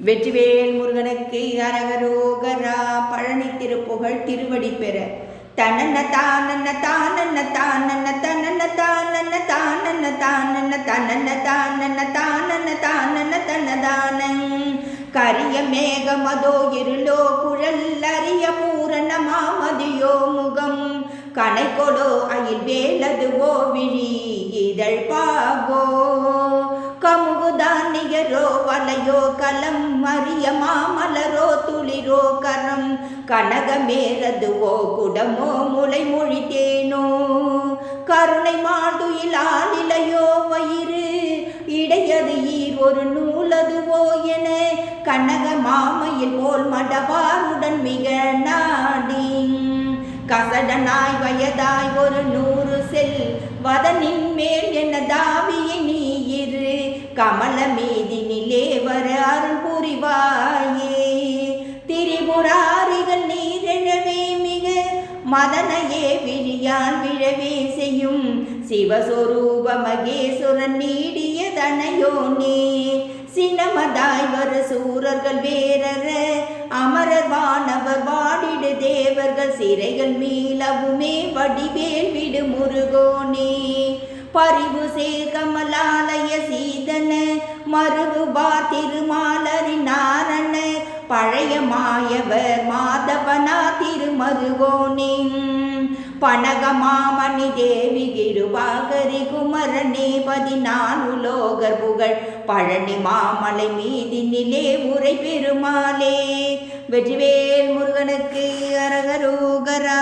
வெற்றிவேல் முருகனுக்கு அரகரோகரா. பழனி திருப்புகழ் திருவடி பெற தனன தானன தானன தானன தனன தானன தானன தானன தனன தானன தானன தானன தனதானங் கரிய மேகமதோ இருளோ குழல் அறிய பூரண மாமதியோ முகம் கனை கொடோ அயில் வேலதுவோ விழி இதழ் பாகோ கமுகுதானியரோ வலையோ கலம் மரிய மாமலரோ துளிரோ கரம் கனகமேரதுவோ குடமோ முளை மொழித்தேனோ கருணை மாதுயிலாலிலையோ வயிறு இடையது ஈர் ஒரு நூலதுவோ என கனக மாமையில் போல் மடவாருடன் மிக நாடி கசடனாய் வயதாய் ஒரு 100 செல் வதனின் மேல் என்ன தாவிய நீயிரு கமல மீதினிலே வர அருள் புரிவாயே திரிபுராரிகள் நீரெழவே மிக மதனையே விழியான் விழவே செய்யும் சிவஸ்வரூப மகேஸ்வரன் நீடிய தனையோனே சினமதாய் வர சூரர்கள் வேறற அமரர் வானவர் வாடிடு தேவர்கள் சிறைகள் மீளவுமே வடிவேல் விடு முருகோனே பரிவு சேர் கமலாலய சீதன மருகுபார் திருமாலரின் நாரண பழைய மாயவர் மாதவனா திருமருகோனே பனகமாமணி தேவி கிருபாகரி குமரனே 14 லோகர் புகழ் பழனி மாமலை மீதினிலே உரை பெருமாளே. வெற்றிவேல் முருகனுக்கு அரகரோகரா.